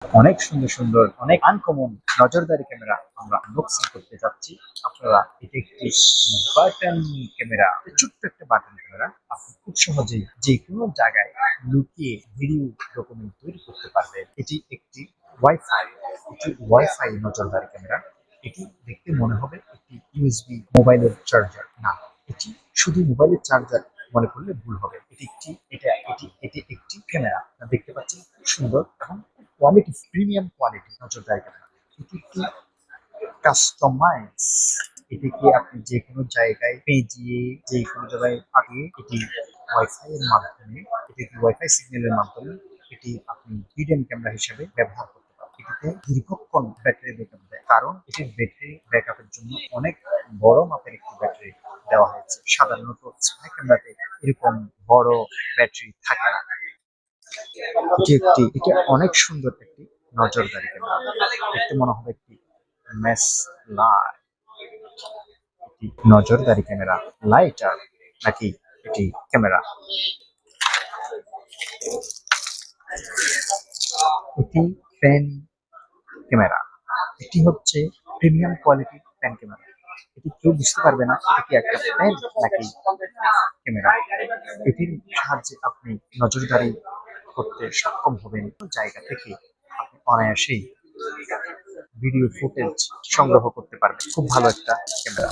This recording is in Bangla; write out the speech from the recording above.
অনেক সুন্দর সুন্দর অনেক আনকমন নজরদারি ক্যামেরা আমরা আনবক্সিং করতে যাচ্ছি। আপনারা এটা একটি বাটন ক্যামেরা, ছোট্ট একটা বাটন ক্যামেরা। আপনি খুব সহজেই যে কোনো জায়গায় লুকিয়ে ভিডিও ডকুমেন্ট তৈরি করতে পারবেন। এটি একটি ওয়াইফাই নজরদারি ক্যামেরা। এটি দেখতে মনে হবে একটি ইউএসবি মোবাইলের চার্জার, না, এটি শুধু মোবাইলের চার্জার মনে করলে ভুল হবে। এটি একটি ক্যামেরা দেখতে পাচ্ছেন, খুব সুন্দর এবং কোয়ালিটি, প্রিমিয়াম কোয়ালিটি নজরদারি ক্যামেরা। এটি একটি কাস্টমাইজ, এটিকে আপনি যে কোনো জায়গায় পেজিয়ে যে কোনো জায়গায় পাঠিয়ে এটি ওয়াইফাই এর মাধ্যমে, এটি ওয়াইফাই সিগন্যালের মাধ্যমে এটি আপনি হিডেন ক্যামেরা হিসেবে ব্যবহার করতে পারেন। এটিতে দীর্ঘক্ষণ ব্যাটারি ব্যাকআপ দেয়, কারণ এটির ব্যাটারি ব্যাকআপের জন্য অনেক বড় মাপের একটি ব্যাটারি দেওয়া হয়েছে। সাধারণত স্পাই ক্যামেরাতে এরকম বড় ব্যাটারি থাকে না। এটা অনেক সুন্দর একটি নজরদারি ক্যামেরা। দেখতে মনে হবে একটি মেস লাইট। এটি নজরদারি ক্যামেরা, লাইটার নাকি এটি ক্যামেরা? এটি পেন ক্যামেরা। এটি হচ্ছে প্রিমিয়াম কোয়ালিটির পেন ক্যামেরা। এটি কেউ বুঝতে পারবে না এটা কি একটা পেন নাকি ক্যামেরা। এটির সাহায্যে আপনি নজরদারি করতে সক্ষম হবেন। জায়গা থেকে আপনি অনায়াসেই ভিডিও ফুটেজ সংগ্রহ করতে পারবেন। খুব ভালো একটা ক্যামেরা।